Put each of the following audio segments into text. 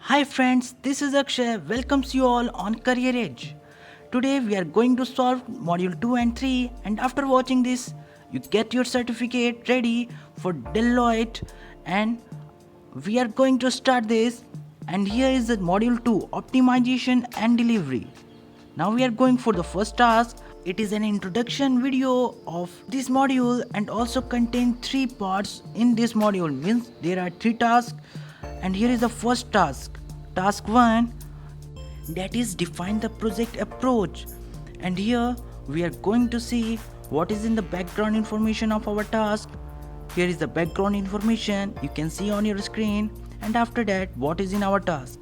Hi friends, this is Akshay. Welcomes you all on Career Edge. Today we are going to solve module 2 and 3 and after watching this you get your certificate ready for Deloitte and we are going to start this and here is the module 2 optimization and delivery. Now we are going for the first task. It is an introduction video of this module and also contain 3 parts in this module. Means there are 3 tasks and here is the first task. Task 1, that is define the project approach. And here we are going to see what is in the background information of our task. Here is the background information you can see on your screen and after that what is in our task.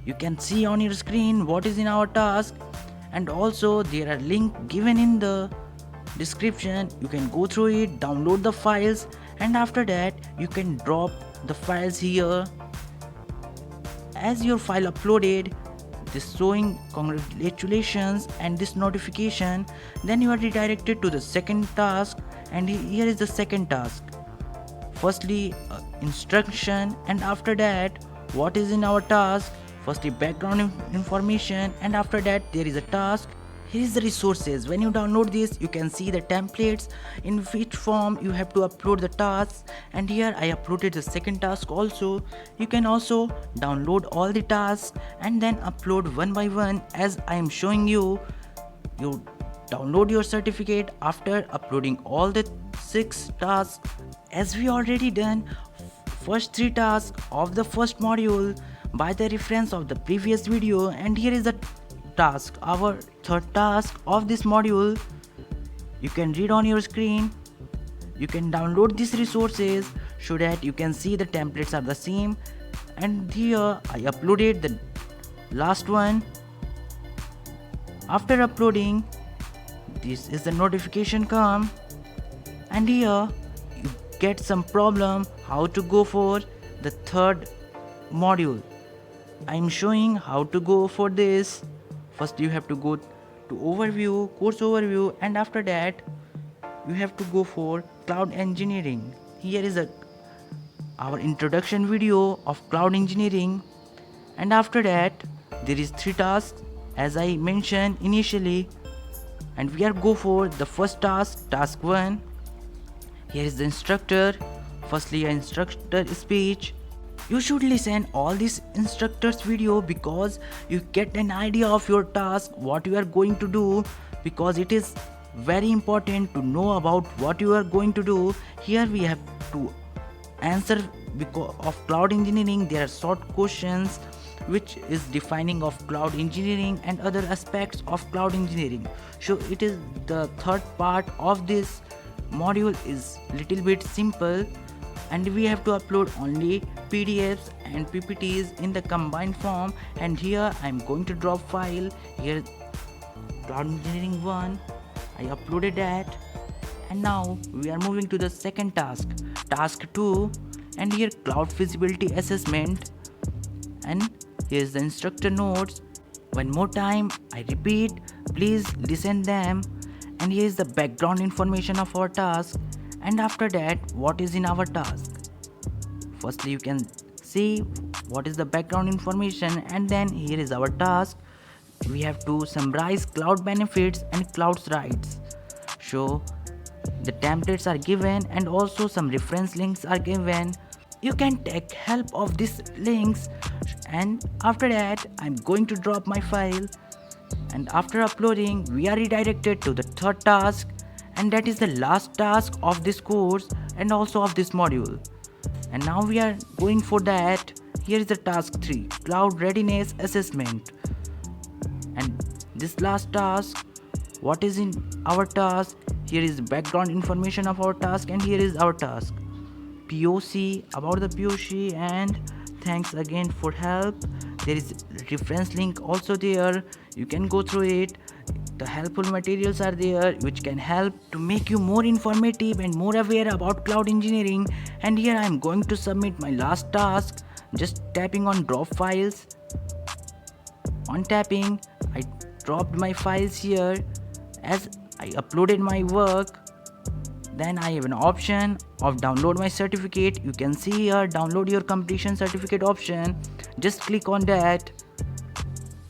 You can see on your screen what is in our task and also there are link given in the description. You can go through it, download the files and after that you can drop the files here. As your file uploaded, this showing congratulations and this notification, then you are redirected to the second task and here is the second task. Firstly instruction and after that what is in our task. Firstly background information and after that there is a task. Here is the resources. When you download this you can see the templates in which form you have to upload the tasks and here I uploaded the second task also. You can also download all the tasks and then upload one by one as I am showing you. You download your certificate after uploading all the 6 tasks as we already done first 3 tasks of the first module by the reference of the previous video and here is the task, our third task of this module. You can read on your screen. You can download these resources so that you can see the templates are the same and here I uploaded the last one. After uploading this is the notification come and here you get some problem how to go for the third module. I am showing how to go for this. First you have to go to overview, course overview and after that you have to go for cloud engineering. Here is our introduction video of cloud engineering and after that there is 3 tasks as I mentioned initially and we are go for the first task, task 1. Here is the instructor. Firstly instructor speech. You should listen all this instructor's video because you get an idea of your task, what you are going to do, because it is very important to know about what you are going to do. Here we have to answer because of cloud engineering. There are short questions which is defining of cloud engineering and other aspects of cloud engineering. So it is the third part of this module is little bit simple and we have to upload only PDFs and PPTs in the combined form and here I am going to drop file. Here cloud engineering 1 I uploaded that and now we are moving to the second task, task 2 and here cloud feasibility assessment and here is the instructor notes. One more time I repeat, please listen them and here is the background information of our task and after that what is in our task. Firstly you can see what is the background information and then here is our task. We have to summarize cloud benefits and cloud rights. So the templates are given and also some reference links are given. You can take help of these links and after that I'm going to drop my file and after uploading we are redirected to the third task and that is the last task of this course and also of this module and now we are going for that. Here is the task 3, cloud readiness assessment and this last task, what is in our task. Here is background information of our task and here is our task, POC, about the POC and thanks again for help. There is reference link also there, you can go through it. The helpful materials are there which can help to make you more informative and more aware about cloud engineering and here I am going to submit my last task. Just tapping on drop files. On tapping I dropped my files here as I uploaded my work. Then I have an option of download my certificate. You can see here download your completion certificate option. Just click on that,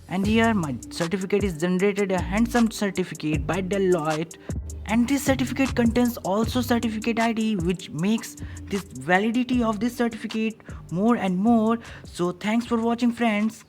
and here my certificate is generated, a handsome certificate by Deloitte. And this certificate contains also certificate ID, which makes this validity of this certificate more and more. So thanks for watching, friends.